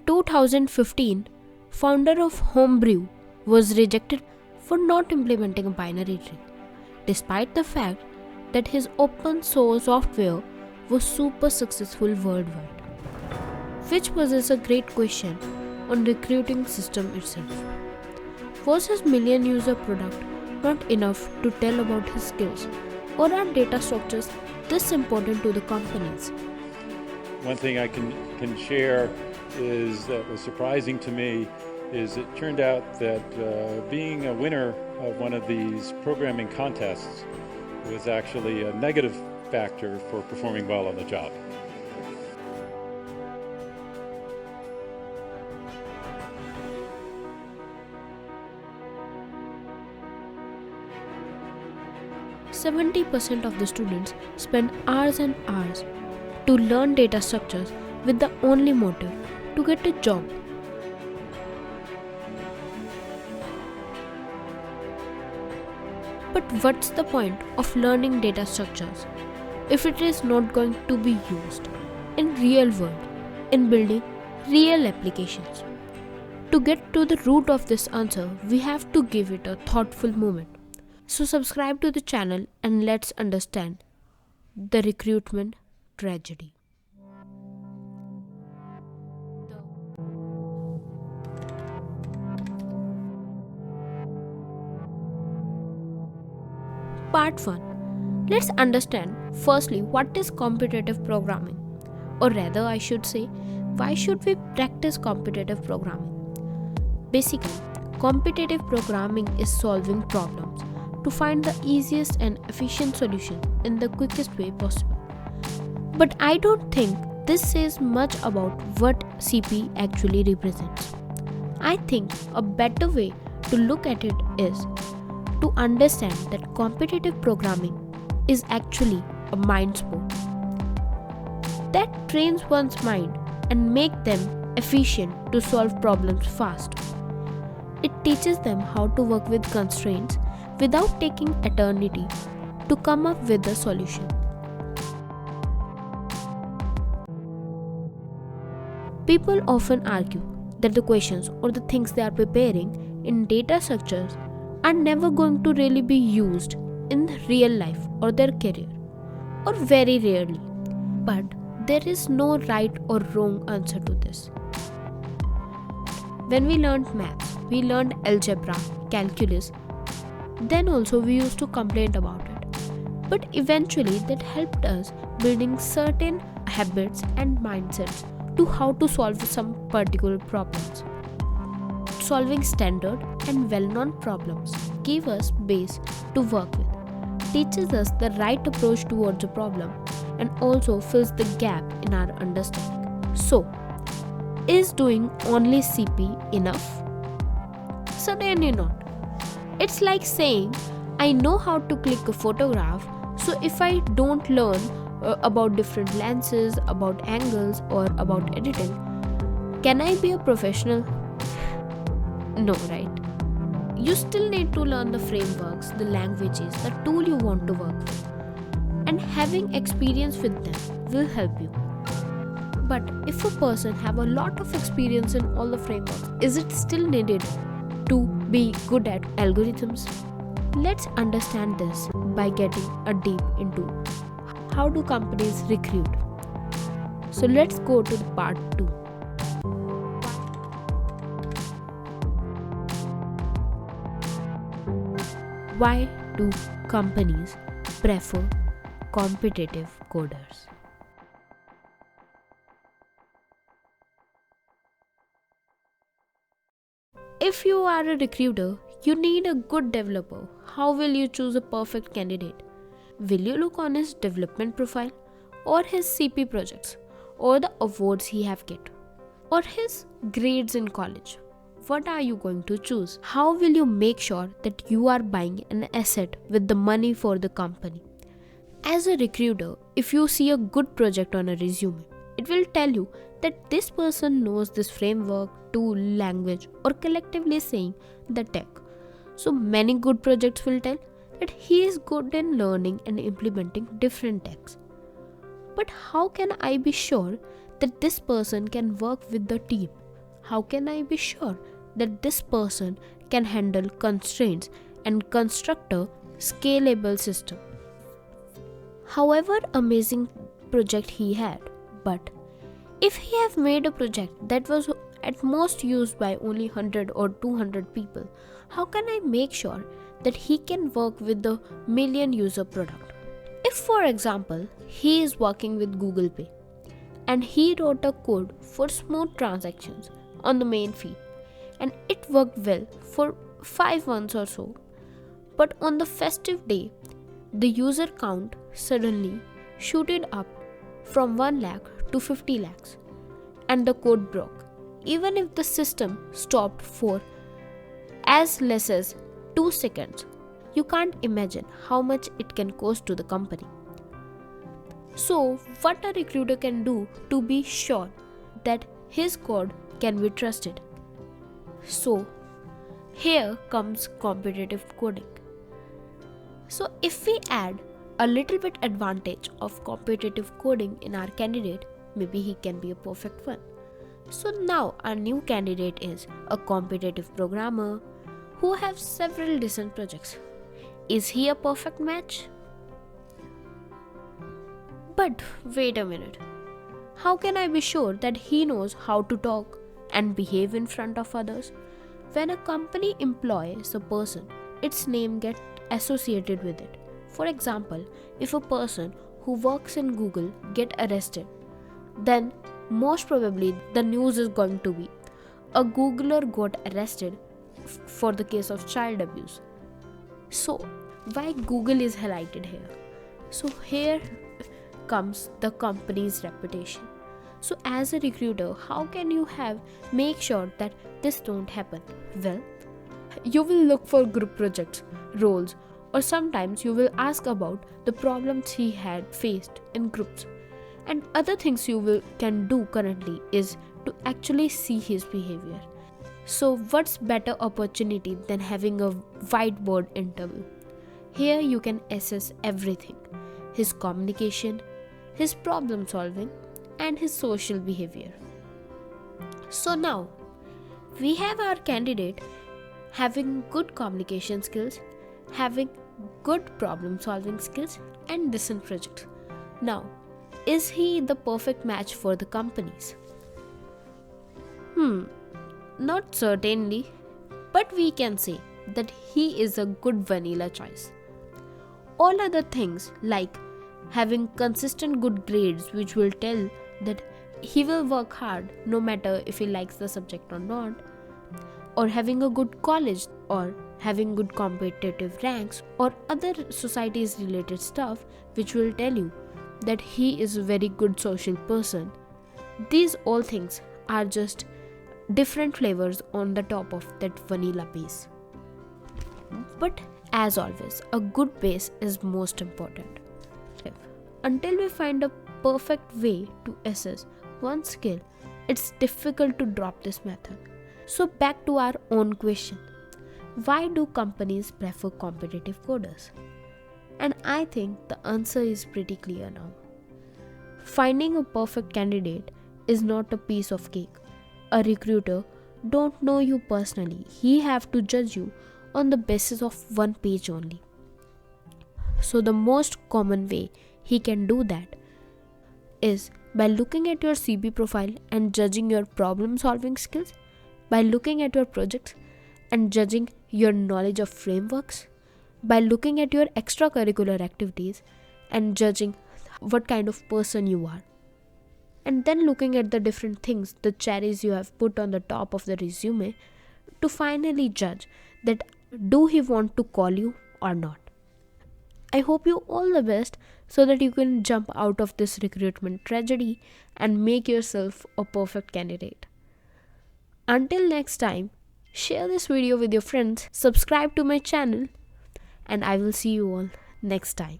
In 2015, founder of Homebrew was rejected for not implementing a binary tree, despite the fact that his open source software was super successful worldwide. Which poses a great question on recruiting system itself. Was his million user product not enough to tell about his skills, or are data structures this important to the companies? One thing I can share is that was surprising to me is it turned out that being a winner of one of these programming contests was actually a negative factor for performing well on the job. %70% of the students spend hours and hours to learn data structures with the only motive to get a job. But what's the point of learning data structures if it is not going to be used in real world in building real applications? To get to the root of this answer, we have to give it a thoughtful moment. So subscribe to the channel and let's understand the recruitment tragedy. Part 1. Let's understand firstly what is competitive programming, or rather I should say, why should we practice competitive programming? Basically, competitive programming is solving problems to find the easiest and efficient solution in the quickest way possible. But I don't think this says much about what CP actually represents. I think a better way to look at it is to understand that competitive programming is actually a mind sport that trains one's mind and make them efficient to solve problems fast. It teaches them how to work with constraints without taking eternity to come up with a solution. People often argue that the questions or the things they are preparing in data structures are never going to really be used in real life or their career, or very rarely. But there is no right or wrong answer to this. When we learned maths, we learned algebra, calculus, then also we used to complain about it. But eventually that helped us building certain habits and mindsets to how to solve some particular problems. Solving standard and well-known problems gave us base to work with, teaches us the right approach towards a problem, and also fills the gap in our understanding. So, is doing only CP enough? Certainly not. It's like saying, I know how to click a photograph, so if I don't learn about different lenses, about angles, or about editing, can I be a professional? No, right? You still need to learn the frameworks, the languages, the tool you want to work with. And having experience with them will help you. But if a person have a lot of experience in all the frameworks, is it still needed to be good at algorithms? Let's understand this by getting a deep into how do companies recruit. So let's go to the part 2. Why do companies prefer competitive coders? If you are a recruiter, you need a good developer. How will you choose a perfect candidate? Will you look on his development profile, or his CP projects, or the awards he have get, or his grades in college? What are you going to choose? How will you make sure that you are buying an asset with the money for the company? As a recruiter, if you see a good project on a resume, it will tell you that this person knows this framework, tool, language, or collectively saying the tech. So many good projects will tell that he is good in learning and implementing different techs. But how can I be sure that this person can work with the team? how can I be sure that this person can handle constraints and construct a scalable system? However amazing project he had, but if he have made a project that was at most used by only 100 or 200 people, how can I make sure that he can work with the million user product? If for example, he is working with Google Pay and he wrote a code for smooth transactions on the main feed and it worked well for 5 months or so, but on the festive day, the user count suddenly shooted up from 1 lakh to 50 lakhs and the code broke. Even if the system stopped for as less as 2 seconds, you can't imagine how much it can cost to the company. So, what a recruiter can do to be sure that his code can be trusted? So, here comes competitive coding. So, if we add a little bit advantage of competitive coding in our candidate, maybe he can be a perfect one. So now our new candidate is a competitive programmer who has several decent projects. Is he a perfect match? But wait a minute. How can I be sure that he knows how to talk and behave in front of others? When a company employs a person, its name gets associated with it. For example, if a person who works in Google get arrested, then most probably the news is going to be a Googler got arrested for the case of child abuse. So why Google is highlighted here? So here comes the company's reputation. So as a recruiter, how can you make sure that this don't happen? Well, you will look for group projects, roles, or sometimes you will ask about the problems he had faced in groups. And other things you can do currently is to actually see his behavior. So what's better opportunity than having a whiteboard interview? Here you can assess everything: his communication, his problem solving, and his social behavior. So now we have our candidate having good communication skills, having good problem solving skills, and decent projects. Now, is he the perfect match for the companies? Not certainly, but we can say that he is a good vanilla choice. All other things like having consistent good grades, which will tell that he will work hard no matter if he likes the subject or not, or having a good college, or having good competitive ranks, or other societies related stuff which will tell you that he is a very good social person. These all things are just different flavors on the top of that vanilla base. But as always, a good base is most important. Until we find a perfect way to assess one skill, it's difficult to drop this method. So back to our own question. Why do companies prefer competitive coders? And I think the answer is pretty clear now. Finding a perfect candidate is not a piece of cake. A recruiter don't know you personally. He have to judge you on the basis of one page only. So the most common way he can do that is by looking at your CV profile and judging your problem solving skills, by looking at your projects and judging your knowledge of frameworks, by looking at your extracurricular activities and judging what kind of person you are, and then looking at the different things, the cherries you have put on the top of the resume, to finally judge that do he want to call you or not. I hope you all the best so that you can jump out of this recruitment tragedy and make yourself a perfect candidate. Until next time, share this video with your friends, subscribe to my channel, and I will see you all next time.